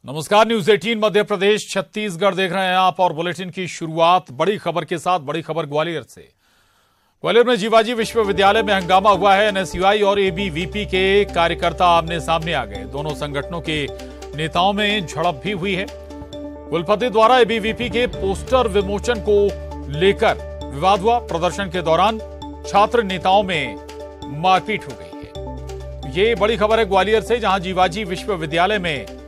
नमस्कार, न्यूज 18 मध्य प्रदेश छत्तीसगढ़ देख रहे हैं आप और बुलेटिन की शुरुआत बड़ी खबर के साथ। बड़ी खबर ग्वालियर से। ग्वालियर में जीवाजी विश्वविद्यालय में हंगामा हुआ है। एनएसयूआई और एबीवीपी के कार्यकर्ता आमने सामने आ गए। दोनों संगठनों के नेताओं में झड़प भी हुई है। कुलपति द्वारा एबीवीपी के पोस्टर विमोचन को लेकर विवाद हुआ। प्रदर्शन के दौरान छात्र नेताओं में मारपीट हो गई है। ये बड़ी खबर है ग्वालियर से, जहां जीवाजी विश्वविद्यालय में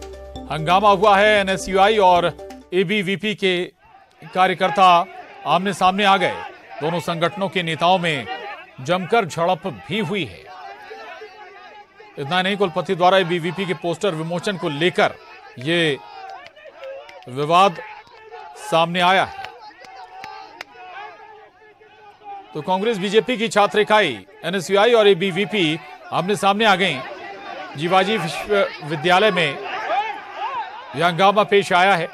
हंगामा हुआ है। एनएसयूआई और एबीवीपी के कार्यकर्ता आमने सामने आ गए। दोनों संगठनों के नेताओं में जमकर झड़प भी हुई है। इतना नहीं, कुलपति द्वारा एबीवीपी के पोस्टर विमोचन को लेकर यह विवाद सामने आया है। तो कांग्रेस बीजेपी की छात्र इकाई एनएसयूआई और एबीवीपी आमने सामने आ गई। जीवाजी विश्वविद्यालय में यह हंगामा पेश आया है।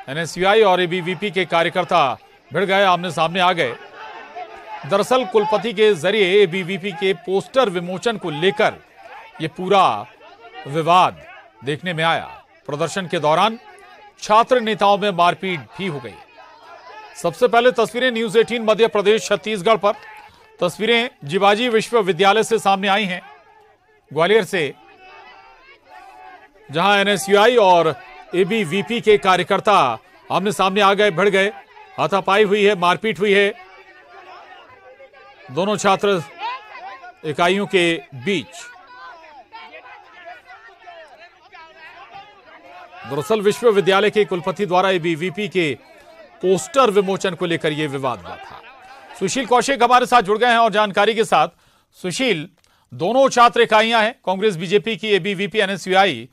एनएसयूआई और एबीवीपी के कार्यकर्ता भिड़ गए, आमने सामने आ गए। दरअसल कुलपति के जरिए एबीवीपी के पोस्टर विमोचन को लेकर यह पूरा विवाद देखने में आया। प्रदर्शन के दौरान छात्र नेताओं में मारपीट भी हो गई। सबसे पहले तस्वीरें न्यूज 18 मध्य प्रदेश छत्तीसगढ़ पर। तस्वीरें जीवाजी विश्वविद्यालय से सामने आई हैं, ग्वालियर से, जहां एनएसयूआई और एबीवीपी के कार्यकर्ता आमने सामने आ गए, भिड़ गए। हाथापाई हुई है, मारपीट हुई है दोनों छात्र इकाइयों के बीच। दरअसल विश्वविद्यालय के कुलपति द्वारा एबीवीपी के पोस्टर विमोचन को लेकर यह विवाद हुआ था। सुशील कौशिक हमारे साथ जुड़ गए हैं और जानकारी के साथ। सुशील, दोनों छात्र इकाइयां हैं, कांग्रेस बीजेपी की, एबीवीपी एनएसयूआई।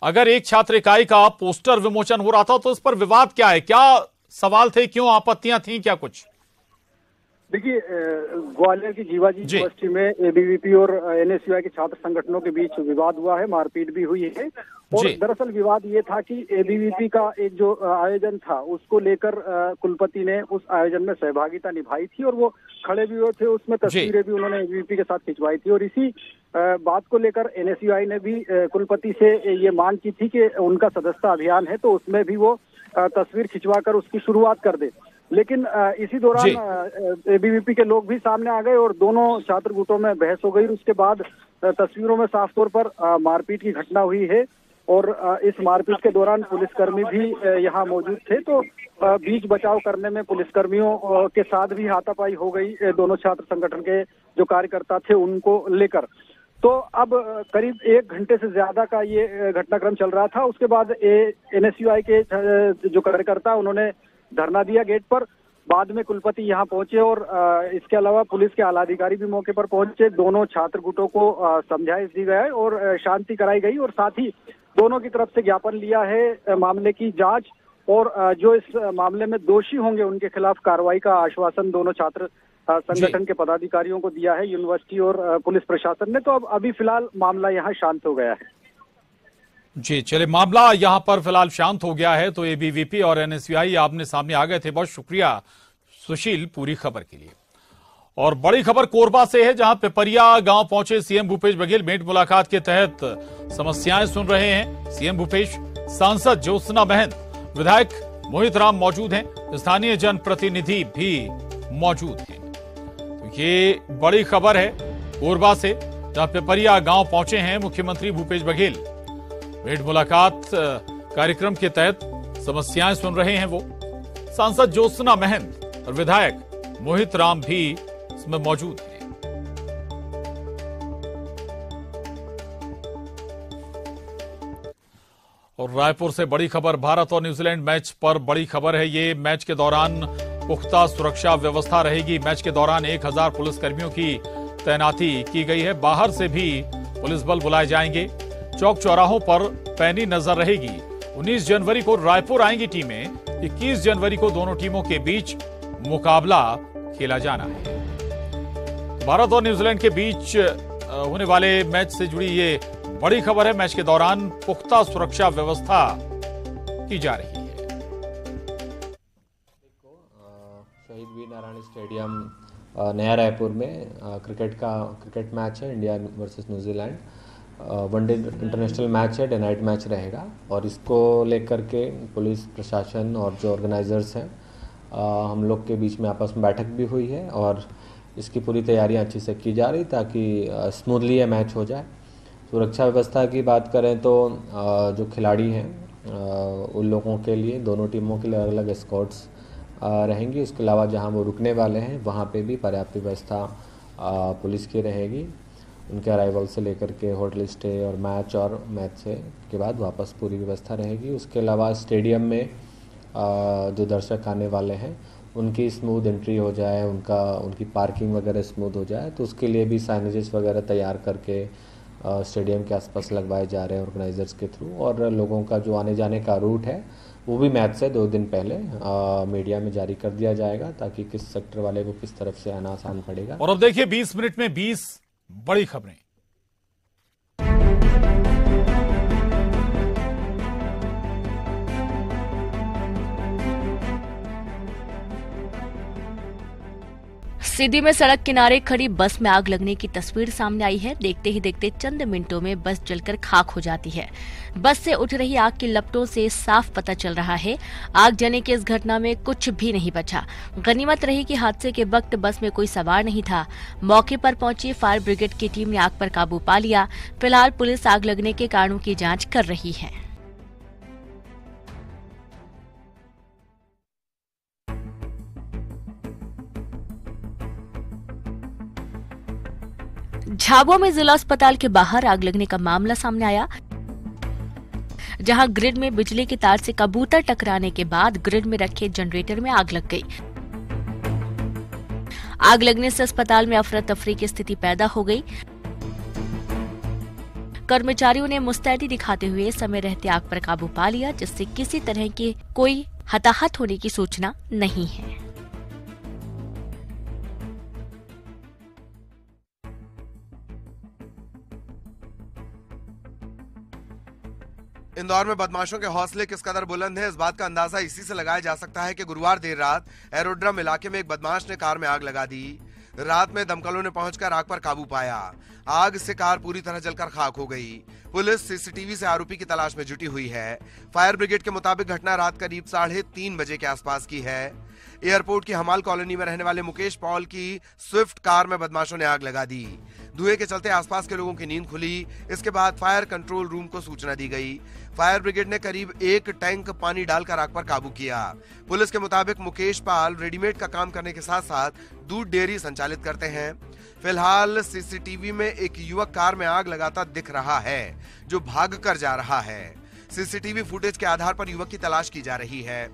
अगर एक छात्र इकाई का पोस्टर विमोचन हो रहा था तो इस पर विवाद क्या है? क्या सवाल थे, क्यों आपत्तियां थी, क्या कुछ? देखिए, ग्वालियर की जीवाजी यूनिवर्सिटी में एबीवीपी और एनएसयूआई के छात्र संगठनों के बीच विवाद हुआ है, मारपीट भी हुई है। और दरअसल विवाद ये था कि एबीवीपी का एक जो आयोजन था उसको लेकर कुलपति ने उस आयोजन में सहभागिता निभाई थी और वो खड़े भी हुए थे। उसमें तस्वीरें भी उन्होंने एबीवीपी के साथ खिंचवाई थी और इसी बात को लेकर एनएसयूआई ने भी कुलपति से ये मांग की थी कि उनका सदस्यता अभियान है तो उसमें भी वो तस्वीर खिंचवाकर उसकी शुरुआत कर दे। लेकिन इसी दौरान एबीवीपी के लोग भी सामने आ गए और दोनों छात्र गुटों में बहस हो गई। उसके बाद तस्वीरों में साफ तौर पर मारपीट की घटना हुई है और इस मारपीट के दौरान पुलिसकर्मी भी यहाँ मौजूद थे। तो बीच बचाव करने में पुलिसकर्मियों के साथ भी हाथापाई हो गई दोनों छात्र संगठन के जो कार्यकर्ता थे उनको लेकर। तो अब करीब 1 घंटे से ज्यादा का ये घटनाक्रम चल रहा था। उसके बाद एनएसयूआई के जो कार्यकर्ता उन्होंने धरना दिया गेट पर। बाद में कुलपति यहाँ पहुंचे और इसके अलावा पुलिस के आला अधिकारी भी मौके पर पहुंचे। दोनों छात्र गुटों को समझाइश दी गई और शांति कराई गई और साथ ही दोनों की तरफ से ज्ञापन लिया है मामले की जांच और जो इस मामले में दोषी होंगे उनके खिलाफ कार्रवाई का आश्वासन दोनों छात्र संगठन के पदाधिकारियों को दिया है यूनिवर्सिटी और पुलिस प्रशासन ने। तो अब अभी फिलहाल मामला यहाँ शांत हो गया है। जी चले, मामला यहां पर फिलहाल शांत हो गया है। तो एबीवीपी और एनएसयूआई आमने सामने आ गए थे। बहुत शुक्रिया सुशील पूरी खबर के लिए। और बड़ी खबर कोरबा से है, जहां पिपरिया गांव पहुंचे सीएम भूपेश बघेल। भेंट मुलाकात के तहत समस्याएं सुन रहे हैं सीएम भूपेश। सांसद ज्योत्सना महंत, विधायक मोहित राम मौजूद हैं, स्थानीय जनप्रतिनिधि भी मौजूद हैं। तो ये बड़ी खबर है कोरबा से, जहां पिपरिया गांव पहुंचे हैं मुख्यमंत्री भूपेश बघेल। भेंट मुलाकात कार्यक्रम के तहत समस्याएं सुन रहे हैं वो। सांसद ज्योत्सना महंत और विधायक मोहित राम भी इसमें मौजूद हैं। और रायपुर से बड़ी खबर, भारत और न्यूजीलैंड मैच पर बड़ी खबर है ये। मैच के दौरान पुख्ता सुरक्षा व्यवस्था रहेगी। मैच के दौरान 1000 पुलिसकर्मियों की तैनाती की गई है। बाहर से भी पुलिस बल बुलाए जाएंगे। चौक चौराहों पर पैनी नजर रहेगी। 19 जनवरी को रायपुर आएंगी टीमें। 21 जनवरी को दोनों टीमों के बीच मुकाबला खेला जाना है। भारत और न्यूजीलैंड के बीच होने वाले मैच से जुड़ी ये बड़ी खबर है। मैच के दौरान पुख्ता सुरक्षा व्यवस्था की जा रही है। शहीद वीर नारायण स्टेडियम नया रायपुर में क्रिकेट मैच है, India versus New Zealand. One day international match है, डे नाइट मैच रहेगा और इसको लेकर के पुलिस प्रशासन और जो ऑर्गेनाइजर्स हैं हम लोग के बीच में आपस में बैठक भी हुई है और इसकी पूरी तैयारियां अच्छी से की जा रही ताकि स्मूथली ये मैच हो जाए। सुरक्षा व्यवस्था की बात करें तो जो खिलाड़ी हैं उन लोगों के लिए, दोनों टीमों के लिए अलग अलग एस्कॉर्ट्स रहेंगी। उसके अलावा जहां वो रुकने वाले हैं वहां पे भी पर्याप्त व्यवस्था पुलिस की रहेगी। उनके अराइवल से लेकर के होटल स्टे और मैच से के बाद वापस पूरी व्यवस्था रहेगी। उसके अलावा स्टेडियम में जो दर्शक आने वाले हैं उनकी स्मूथ एंट्री हो जाए, उनकी पार्किंग वगैरह स्मूथ हो जाए, तो उसके लिए भी साइनेजेस वगैरह तैयार करके स्टेडियम के आसपास लगवाए जा रहे हैं ऑर्गेनाइजर्स के थ्रू। और लोगों का जो आने जाने का रूट है वो भी मैच से 2 दिन पहले मीडिया में जारी कर दिया जाएगा ताकि किस सेक्टर वाले को किस तरफ से आना आसान पड़ेगा। और अब देखिए 20 मिनट में 20 बड़ी खबरें। सीधी में सड़क किनारे खड़ी बस में आग लगने की तस्वीर सामने आई है। देखते ही देखते चंद मिनटों में बस जलकर खाक हो जाती है। बस से उठ रही आग की लपटों से साफ पता चल रहा है आग जलने की इस घटना में कुछ भी नहीं बचा। गनीमत रही कि हादसे के वक्त बस में कोई सवार नहीं था। मौके पर पहुंची फायर ब्रिगेड की टीम ने आग पर काबू पा लिया। फिलहाल पुलिस आग लगने के कारणों की जांच कर रही है। झाबुआ में जिला अस्पताल के बाहर आग लगने का मामला सामने आया, जहां ग्रिड में बिजली की तार से कबूतर टकराने के बाद ग्रिड में रखे जनरेटर में आग लग गई। आग लगने से अस्पताल में अफरा तफरी की स्थिति पैदा हो गई। कर्मचारियों ने मुस्तैदी दिखाते हुए समय रहते आग पर काबू पा लिया, जिससे किसी तरह की कोई हताहत होने की सूचना नहीं है। इंदौर में बदमाशों के हौसले किस कदर बुलंद है, इस बात का अंदाजा इसी से लगाया जा सकता है कि गुरुवार देर रात एरोड्रम इलाके में एक बदमाश ने कार में आग लगा दी। रात में दमकलों ने पहुंचकर आग पर काबू पाया। आग से कार पूरी तरह जलकर खाक हो गई। पुलिस सीसीटीवी से आरोपी की तलाश में जुटी हुई है। फायर ब्रिगेड के मुताबिक घटना रात करीब 3:30 बजे के आसपास की है। एयरपोर्ट की हमाल कॉलोनी में रहने वाले मुकेश पॉल की स्विफ्ट कार में बदमाशों ने आग लगा दी। धुएं के चलते आसपास के लोगों की नींद खुली। इसके बाद फायर कंट्रोल रूम को सूचना दी गई। फायर ब्रिगेड ने करीब 1 टैंक पानी डालकर आग पर काबू किया। पुलिस के मुताबिक मुकेश पाल रेडीमेड का काम करने के साथ साथ दूध डेयरी संचालित करते हैं। फिलहाल सीसीटीवी में एक युवक कार में आग लगाता दिख रहा है, जो भाग कर जा रहा है। सीसीटीवी फुटेज के आधार पर युवक की तलाश की जा रही है।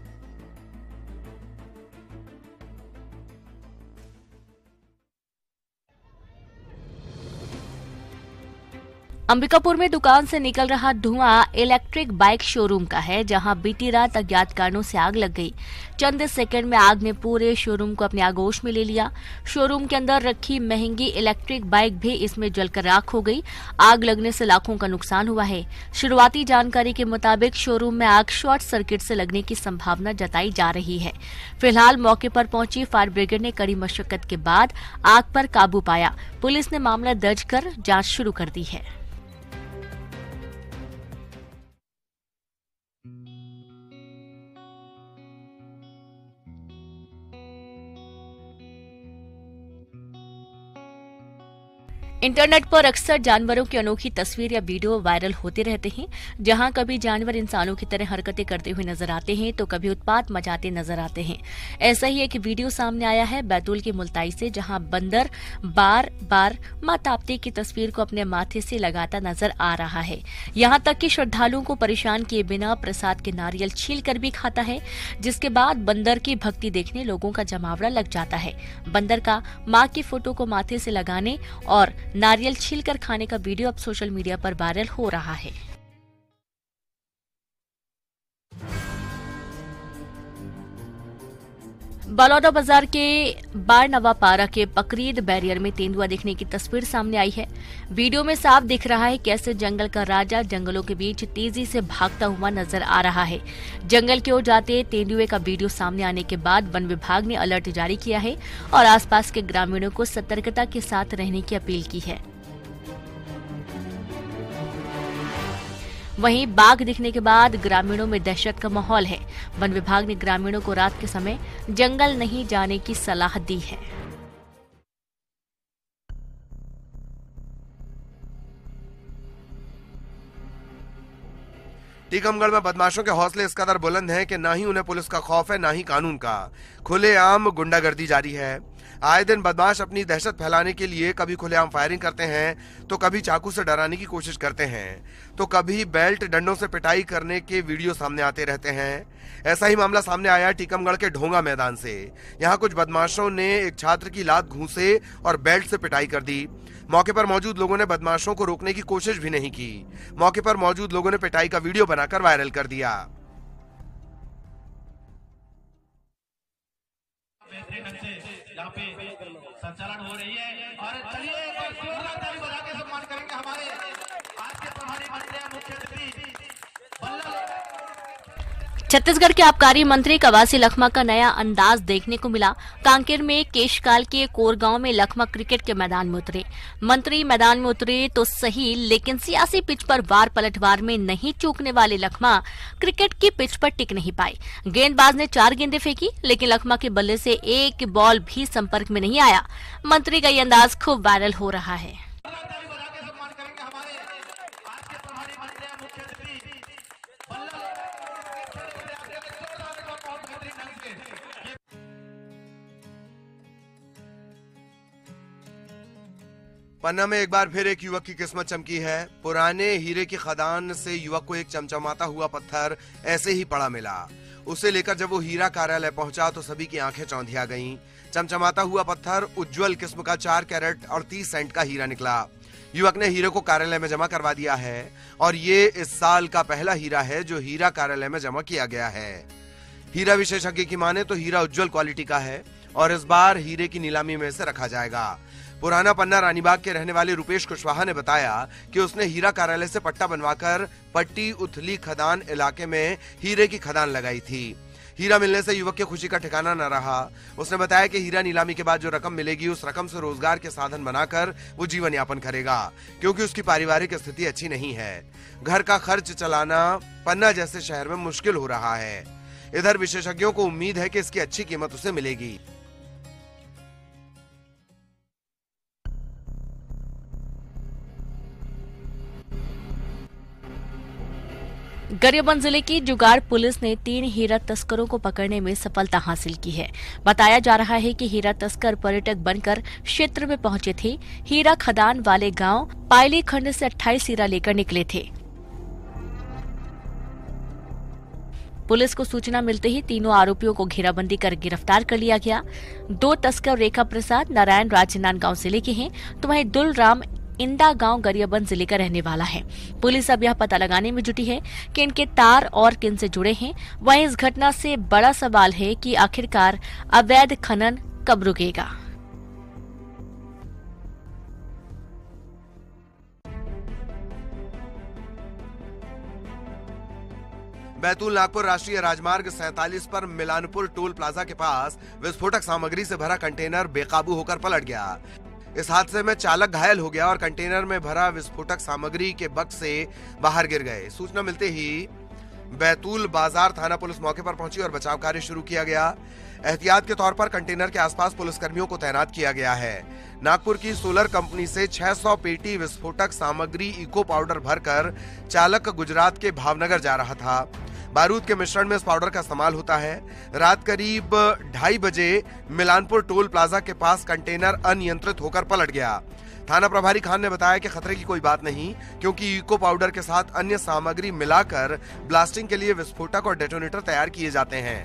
अंबिकापुर में दुकान से निकल रहा धुआं इलेक्ट्रिक बाइक शोरूम का है, जहां बीती रात अज्ञात कारणों से आग लग गई। चंद सेकंड में आग ने पूरे शोरूम को अपने आगोश में ले लिया। शोरूम के अंदर रखी महंगी इलेक्ट्रिक बाइक भी इसमें जलकर राख हो गई। आग लगने से लाखों का नुकसान हुआ है। शुरुआती जानकारी के मुताबिक शोरूम में आग शॉर्ट सर्किट से लगने की संभावना जताई जा रही है। फिलहाल मौके पर पहुंची फायर ब्रिगेड ने कड़ी मशक्कत के बाद आग पर काबू पाया। पुलिस ने मामला दर्ज कर जांच शुरू कर दी है। इंटरनेट पर अक्सर जानवरों की अनोखी तस्वीर या वीडियो वायरल होते रहते हैं, जहां कभी जानवर इंसानों की तरह हरकतें करते हुए नजर आते हैं तो कभी उत्पात मचाते नजर आते हैं। ऐसा ही एक वीडियो सामने आया है बैतूल की मुल्ताई से, जहां बंदर बार बार मां ताप्ती की तस्वीर को अपने माथे से लगाता नजर आ रहा है। यहां तक कि श्रद्धालुओं को परेशान किए बिना प्रसाद के नारियल छील कर भी खाता है, जिसके बाद बंदर की भक्ति देखने लोगों का जमावड़ा लग जाता है। बंदर का मां की फोटो को माथे से लगाने और नारियल छीलकर खाने का वीडियो अब सोशल मीडिया पर वायरल हो रहा है। बलौदा बाजार के बारनवापारा के पकरीद बैरियर में तेंदुआ दिखने की तस्वीर सामने आई है। वीडियो में साफ दिख रहा है कैसे जंगल का राजा जंगलों के बीच तेजी से भागता हुआ नजर आ रहा है। जंगल की ओर जाते तेंदुए का वीडियो सामने आने के बाद वन विभाग ने अलर्ट जारी किया है और आसपास के ग्रामीणों को सतर्कता के साथ रहने की अपील की है। वहीं बाघ दिखने के बाद ग्रामीणों में दहशत का माहौल है। वन विभाग ने ग्रामीणों को रात के समय जंगल नहीं जाने की सलाह दी है। टीकमगढ़ में बदमाशों के हौसले इस कदर बुलंद हैं कि ना ही उन्हें पुलिस का खौफ है ना ही कानून का। खुलेआम गुंडागर्दी जारी है। आए दिन बदमाश अपनी दहशत फैलाने के लिए कभी खुलेआम फायरिंग करते हैं तो कभी चाकू से डराने की कोशिश करते हैं तो कभी बेल्ट डंडों से पिटाई करने के वीडियो सामने आते रहते हैं। ऐसा ही मामला सामने आया टीकमगढ़ के ढोंगा मैदान से। यहाँ कुछ बदमाशों ने एक छात्र की लात घूंसे और बेल्ट से पिटाई कर दी। मौके पर मौजूद लोगों ने बदमाशों को रोकने की कोशिश भी नहीं की। मौके पर मौजूद लोगों ने पिटाई का वीडियो बनाकर वायरल कर दिया। यहाँ पे संचालन हो रही है और चलिए एक बार जोरदार ताली बजा के सम्मान करेंगे हमारे आज के प्रभारी मंत्री मुख्यमंत्री बल्लभ। छत्तीसगढ़ के आबकारी मंत्री कवासी लखमा का नया अंदाज देखने को मिला। कांकेर में केशकाल के कोरगांव में लखमा क्रिकेट के मैदान में उतरे। मंत्री मैदान में उतरे तो सही, लेकिन सियासी पिच पर वार पलटवार में नहीं चूकने वाले लखमा क्रिकेट की पिच पर टिक नहीं पाए। गेंदबाज ने 4 गेंदें फेंकी, लेकिन लखमा के बल्ले से एक बॉल भी संपर्क में नहीं आया। मंत्री का ये अंदाज खूब वायरल हो रहा है। पन्ना में एक बार फिर एक युवक की किस्मत चमकी है। पुराने हीरे की खदान से युवक को एक चमचमाता हुआ पत्थर ऐसे ही पड़ा मिला। उसे लेकर जब वो हीरा कार्यालय पहुंचा तो सभी की आंखें चौंधिया गईं। चमचमाता हुआ पत्थर उज्जवल किस्म का 4 कैरेट और 30 सेंट का हीरा निकला। युवक ने हीरे को कार्यालय में जमा करवा दिया है और ये इस साल का पहला हीरा है जो हीरा कार्यालय में जमा किया गया है। हीरा विशेषज्ञ की माने तो हीरा उज्जवल क्वालिटी का है और इस बार हीरे की नीलामी में से रखा जाएगा। पुराना पन्ना रानीबाग के रहने वाले रुपेश कुशवाहा ने बताया कि उसने हीरा कार्यालय से पट्टा बनवाकर पट्टी उथली खदान इलाके में हीरे की खदान लगाई थी। हीरा मिलने से युवक की खुशी का ठिकाना न रहा। उसने बताया कि हीरा नीलामी के बाद जो रकम मिलेगी उस रकम से रोजगार के साधन बनाकर वो जीवन यापन करेगा, क्योंकि उसकी पारिवारिक स्थिति अच्छी नहीं है। घर का खर्च चलाना पन्ना जैसे शहर में मुश्किल हो रहा है। इधर विशेषज्ञों को उम्मीद है कि इसकी अच्छी कीमत उसे मिलेगी। गरियाबंद जिले की जुगाड़ पुलिस ने 3 हीरा तस्करों को पकड़ने में सफलता हासिल की है। बताया जा रहा है कि हीरा तस्कर पर्यटक बनकर क्षेत्र में पहुंचे थे। हीरा खदान वाले गांव पायली खंड से 28 हीरा लेकर निकले थे। पुलिस को सूचना मिलते ही तीनों आरोपियों को घेराबंदी कर गिरफ्तार कर लिया गया। 2 तस्कर रेखा प्रसाद नारायण राजनांदगांव जिले के हैं, तो वहीं दुलराम इंदा गांव गरियाबंद जिले का रहने वाला है। पुलिस अब यह पता लगाने में जुटी है कि इनके तार और किन से जुड़े हैं। वहीं इस घटना से बड़ा सवाल है कि आखिरकार अवैध खनन कब रुकेगा। बैतूल नागपुर राष्ट्रीय राजमार्ग 47 पर मिलानपुर टोल प्लाजा के पास विस्फोटक सामग्री से भरा कंटेनर बेकाबू होकर पलट गया। इस हादसे में चालक घायल हो गया और कंटेनर में भरा विस्फोटक सामग्री के बक्स से बाहर गिर गए। सूचना मिलते ही बैतूल बाजार थाना पुलिस मौके पर पहुंची और बचाव कार्य शुरू किया गया। एहतियात के तौर पर कंटेनर के आसपास पुलिसकर्मियों को तैनात किया गया है। नागपुर की सोलर कंपनी से 600 पेटी विस्फोटक सामग्री इको पाउडर भरकर चालक गुजरात के भावनगर जा रहा था। बारूद के मिश्रण में इस पाउडर का इस्तेमाल होता है। रात करीब 2:30 बजे मिलानपुर टोल प्लाजा के पास कंटेनर अनियंत्रित होकर पलट गया। थाना प्रभारी खान ने बताया कि खतरे की कोई बात नहीं, क्योंकि इको पाउडर के साथ अन्य सामग्री मिलाकर ब्लास्टिंग के लिए विस्फोटक और डेटोनेटर तैयार किए जाते हैं।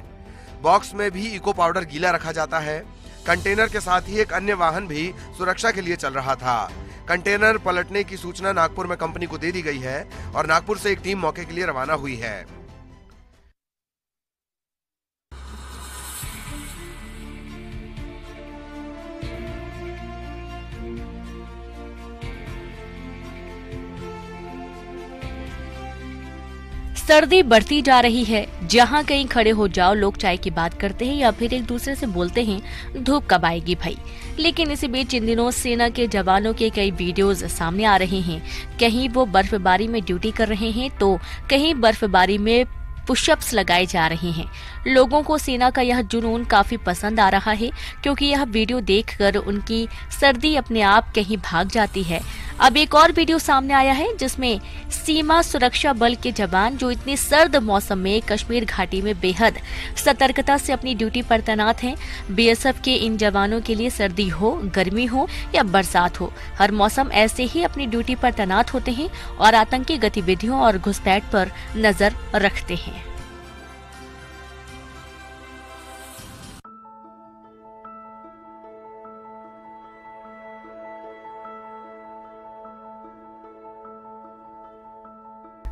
बॉक्स में भी इको पाउडर गीला रखा जाता है। कंटेनर के साथ ही एक अन्य वाहन भी सुरक्षा के लिए चल रहा था। कंटेनर पलटने की सूचना नागपुर में कंपनी को दे दी गई है और नागपुर से एक टीम मौके के लिए रवाना हुई है। सर्दी बढ़ती जा रही है। जहां कहीं खड़े हो जाओ लोग चाय की बात करते हैं या फिर एक दूसरे से बोलते हैं धूप कब आएगी भाई। लेकिन इसी बीच इन दिनों सेना के जवानों के कई वीडियोस सामने आ रहे हैं। कहीं वो बर्फबारी में ड्यूटी कर रहे हैं तो कहीं बर्फबारी में पुशअप्स लगाए जा रहे हैं। लोगों को सेना का यह जुनून काफी पसंद आ रहा है क्योंकि यह वीडियो देखकर उनकी सर्दी अपने आप कहीं भाग जाती है। अब एक और वीडियो सामने आया है जिसमें सीमा सुरक्षा बल के जवान जो इतने सर्द मौसम में कश्मीर घाटी में बेहद सतर्कता से अपनी ड्यूटी पर तैनात हैं। बीएसएफ के इन जवानों के लिए सर्दी हो, गर्मी हो या बरसात हो, हर मौसम ऐसे ही अपनी ड्यूटी पर तैनात होते हैं और आतंकी गतिविधियों और घुसपैठ पर नजर रखते हैं।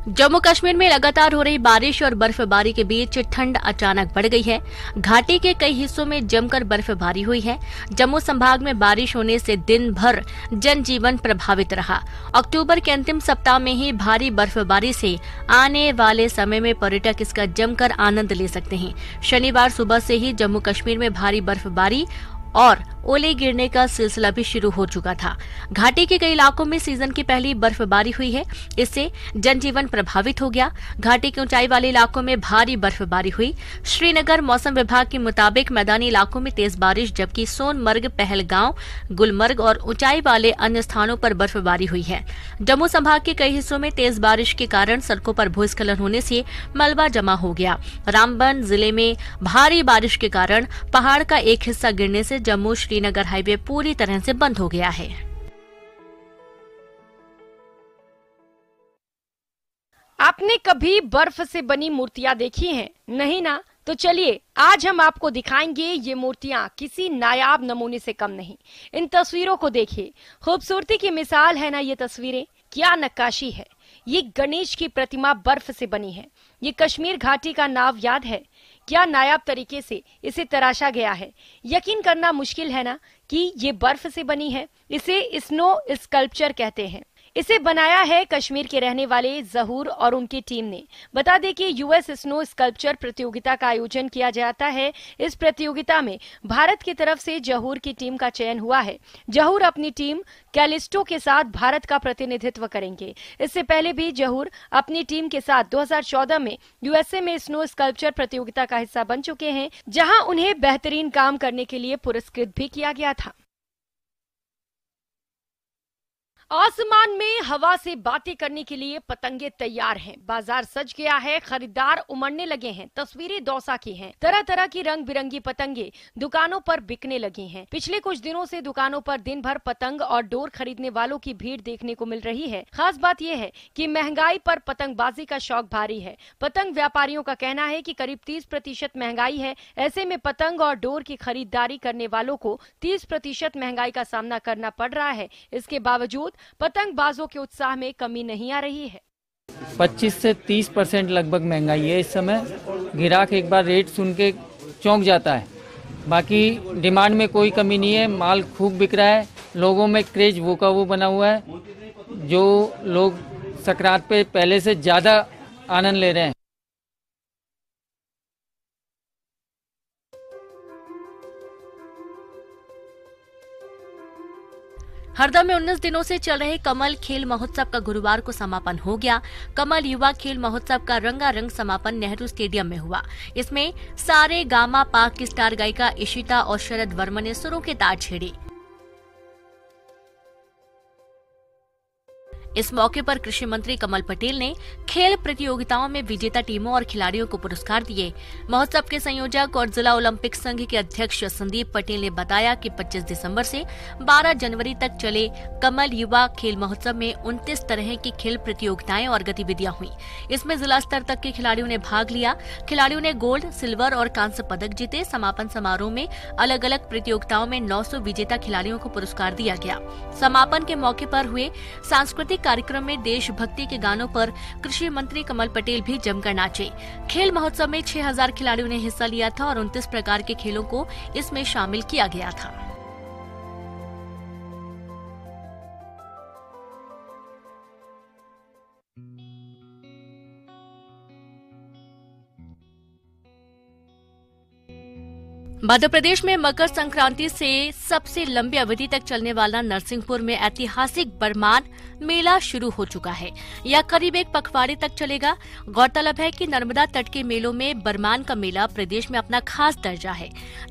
जम्मू कश्मीर में लगातार हो रही बारिश और बर्फबारी के बीच ठंड अचानक बढ़ गई है। घाटी के कई हिस्सों में जमकर बर्फबारी हुई है। जम्मू संभाग में बारिश होने से दिन भर जनजीवन प्रभावित रहा। अक्टूबर के अंतिम सप्ताह में ही भारी बर्फबारी से आने वाले समय में पर्यटक इसका जमकर आनंद ले सकते हैं। शनिवार सुबह से ही जम्मू कश्मीर में भारी बर्फबारी और ओले गिरने का सिलसिला भी शुरू हो चुका था। घाटी के कई इलाकों में सीजन की पहली बर्फबारी हुई है। इससे जनजीवन प्रभावित हो गया। घाटी के ऊंचाई वाले इलाकों में भारी बर्फबारी हुई। श्रीनगर मौसम विभाग के मुताबिक मैदानी इलाकों में तेज बारिश, जबकि सोनमर्ग, पहलगांव, गुलमर्ग और ऊंचाई वाले अन्य स्थानों पर बर्फबारी हुई है। जम्मू संभाग के कई हिस्सों में तेज बारिश के कारण सड़कों पर भूस्खलन होने से मलबा जमा हो गया। रामबन जिले में भारी बारिश के कारण पहाड़ का एक हिस्सा गिरने से जम्मू श्रीनगर हाईवे पूरी तरह से बंद हो गया है। आपने कभी बर्फ से बनी मूर्तियां देखी हैं? नहीं ना? तो चलिए आज हम आपको दिखाएंगे ये मूर्तियां किसी नायाब नमूने से कम नहीं। इन तस्वीरों को देखिए, खूबसूरती की मिसाल है ना ये तस्वीरें। क्या नक्काशी है। ये गणेश की प्रतिमा बर्फ से बनी है। ये कश्मीर घाटी का नाव याद है? क्या नायाब तरीके से इसे तराशा गया है। यकीन करना मुश्किल है ना कि ये बर्फ से बनी है। इसे स्नो स्कल्पचर कहते हैं। इसे बनाया है कश्मीर के रहने वाले जहूर और उनकी टीम ने। बता दें कि यूएस स्नो स्कल्पचर प्रतियोगिता का आयोजन किया जाता है। इस प्रतियोगिता में भारत की तरफ से जहूर की टीम का चयन हुआ है। जहूर अपनी टीम कैलिस्टो के साथ भारत का प्रतिनिधित्व करेंगे। इससे पहले भी जहूर अपनी टीम के साथ 2014 में यूएसए में स्नो स्कल्पचर प्रतियोगिता का हिस्सा बन चुके हैं, जहां उन्हें बेहतरीन काम करने के लिए पुरस्कृत भी किया गया था। आसमान में हवा से बातें करने के लिए पतंगे तैयार हैं। बाजार सज गया है, खरीदार उमड़ने लगे हैं। तस्वीरें दौसा की हैं। तरह तरह की रंग बिरंगी पतंगे दुकानों पर बिकने लगी हैं। पिछले कुछ दिनों से दुकानों पर दिन भर पतंग और डोर खरीदने वालों की भीड़ देखने को मिल रही है। खास बात यह है कि महंगाई पर पतंगबाजी का शौक भारी है। पतंग व्यापारियों का कहना है कि करीब 30% महंगाई है। ऐसे में पतंग और डोर की खरीदारी करने वालों को 30% महंगाई का सामना करना पड़ रहा है। इसके बावजूद पतंगबाजों के उत्साह में कमी नहीं आ रही है। 25 से 30% लगभग महंगाई है इस समय। ग्राहक एक बार रेट सुन के चौंक जाता है। बाकी डिमांड में कोई कमी नहीं है। माल खूब बिक रहा है। लोगों में क्रेज वो का वो बना हुआ है। जो लोग संक्रांत पे पहले से ज्यादा आनंद ले रहे हैं। हरदा में 19 दिनों से चल रहे कमल खेल महोत्सव का गुरुवार को समापन हो गया। कमल युवा खेल महोत्सव का रंगारंग समापन नेहरू स्टेडियम में हुआ। इसमें सारे गामा पाक की स्टार गायिका इशिता और शरद वर्मा ने सुरों के तार छेड़े। इस मौके पर कृषि मंत्री कमल पटेल ने खेल प्रतियोगिताओं में विजेता टीमों और खिलाड़ियों को पुरस्कार दिए। महोत्सव के संयोजक और जिला ओलंपिक संघ के अध्यक्ष संदीप पटेल ने बताया कि 25 दिसंबर से 12 जनवरी तक चले कमल युवा खेल महोत्सव में 29 तरह की खेल प्रतियोगिताएं और गतिविधियां हुई। इसमें जिला स्तर तक के खिलाड़ियों ने भाग लिया। खिलाड़ियों ने गोल्ड, सिल्वर और कांस्य पदक जीते। समापन समारोह में अलग अलग प्रतियोगिताओं में 900 विजेता खिलाड़ियों को पुरस्कार दिया गया। समापन के मौके पर हुए सांस्कृतिक कार्यक्रम में देशभक्ति के गानों पर कृषि मंत्री कमल पटेल भी जमकर नाचे। खेल महोत्सव में 6000 खिलाड़ियों ने हिस्सा लिया था और 29 प्रकार के खेलों को इसमें शामिल किया गया था। मध्य प्रदेश में मकर संक्रांति से सबसे लंबी अवधि तक चलने वाला नरसिंहपुर में ऐतिहासिक बरमान मेला शुरू हो चुका है। यह करीब 1 पखवाड़े तक चलेगा। गौरतलब है कि नर्मदा तट के मेलों में बरमान का मेला प्रदेश में अपना खास दर्जा है।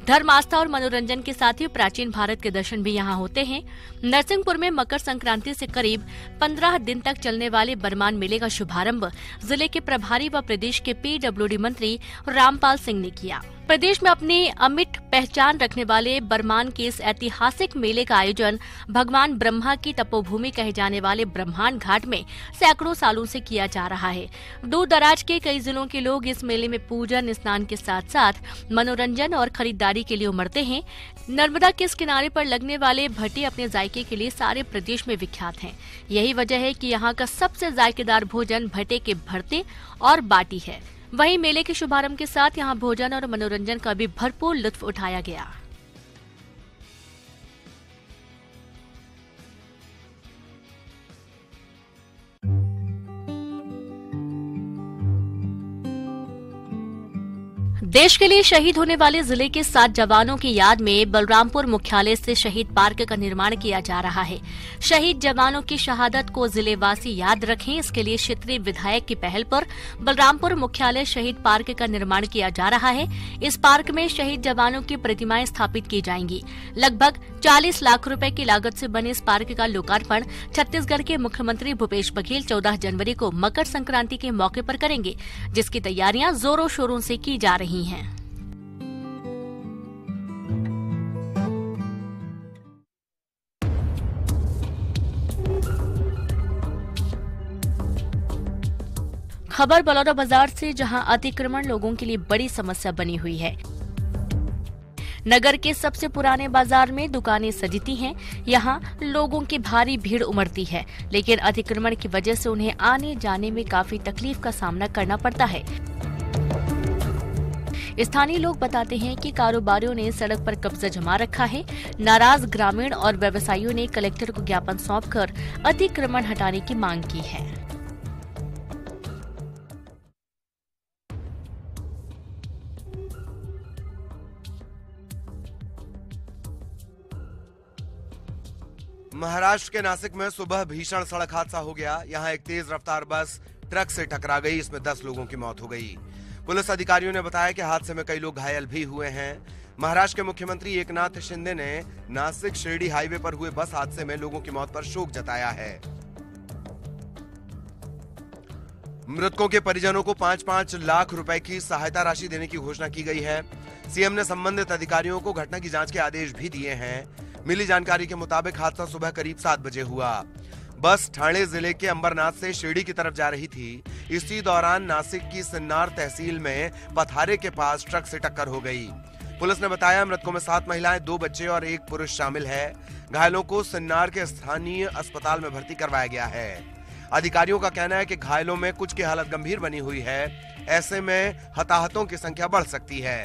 धर्म, आस्था और मनोरंजन के साथ ही प्राचीन भारत के दर्शन भी यहाँ होते हैं। नरसिंहपुर में मकर संक्रांति से करीब 15 दिन तक चलने वाले बरमान मेले का शुभारंभ जिले के प्रभारी व प्रदेश के PWD मंत्री रामपाल सिंह ने किया। प्रदेश में अपनी अमिट पहचान रखने वाले बरमान के इस ऐतिहासिक मेले का आयोजन भगवान ब्रह्मा की तपोभूमि कहे जाने वाले ब्रह्मांड घाट में सैकड़ों सालों से किया जा रहा है। दूर दराज के कई जिलों के लोग इस मेले में पूजन स्नान के साथ साथ मनोरंजन और खरीदारी के लिए उमड़ते हैं। नर्मदा के इस किनारे पर लगने वाले भट्टे अपने जायके के लिए सारे प्रदेश में विख्यात हैं। यही वजह है कि यहाँ का सबसे जायकेदार भोजन भट्टे के भरते और बाटी है। वहीं मेले के शुभारंभ के साथ यहां भोजन और मनोरंजन का भी भरपूर लुत्फ उठाया गया। देश के लिए शहीद होने वाले जिले के 7 जवानों की याद में बलरामपुर मुख्यालय से शहीद पार्क का निर्माण किया जा रहा है। शहीद जवानों की शहादत को जिलेवासी याद रखें, इसके लिए क्षेत्रीय विधायक की पहल पर बलरामपुर मुख्यालय शहीद पार्क का निर्माण किया जा रहा है। इस पार्क में शहीद जवानों की प्रतिमाएं स्थापित की जाएंगी। लगभग 40 लाख रुपए की लागत से बने इस पार्क का लोकार्पण छत्तीसगढ़ के मुख्यमंत्री भूपेश बघेल 14 जनवरी को मकर संक्रांति के मौके पर करेंगे, जिसकी तैयारियां जोरों शोरों से की जा रही हैं। खबर बलौदाबाजार से, जहां अतिक्रमण लोगों के लिए बड़ी समस्या बनी हुई है। नगर के सबसे पुराने बाजार में दुकानें सजती हैं। यहाँ लोगों की भारी भीड़ उमड़ती है, लेकिन अतिक्रमण की वजह से उन्हें आने जाने में काफी तकलीफ का सामना करना पड़ता है। स्थानीय लोग बताते हैं कि कारोबारियों ने सड़क पर कब्जा जमा रखा है। नाराज ग्रामीण और व्यवसायियों ने कलेक्टर को ज्ञापन सौंपकर अतिक्रमण हटाने की मांग की है। महाराष्ट्र के नासिक में सुबह भीषण सड़क हादसा हो गया। यहां एक तेज रफ्तार बस ट्रक से टकरा गई। इसमें 10 लोगों की मौत हो गई। पुलिस अधिकारियों ने बताया कि हादसे में कई लोग घायल भी हुए हैं। महाराष्ट्र के मुख्यमंत्री एकनाथ शिंदे ने नासिक शिरडी हाईवे पर हुए बस हादसे में लोगों की मौत पर शोक जताया है। मृतकों के परिजनों को 5-5 लाख रुपए की सहायता राशि देने की घोषणा की गई है। सीएम ने संबंधित अधिकारियों को घटना की जांच के आदेश भी दिए हैं। मिली जानकारी के मुताबिक हादसा सुबह करीब 7 बजे हुआ। बस ठाणे जिले के अंबरनाथ से शिरडी की तरफ जा रही थी। इसी दौरान नासिक की सिन्नार तहसील में पथारे के पास ट्रक से टक्कर हो गई। पुलिस ने बताया मृतकों में 7 महिलाएं, 2 बच्चे और 1 पुरुष शामिल है। घायलों को सिन्नार के स्थानीय अस्पताल में भर्ती करवाया गया है। अधिकारियों का कहना है कि घायलों में कुछ की हालत गंभीर बनी हुई है। ऐसे में हताहतों की संख्या बढ़ सकती है।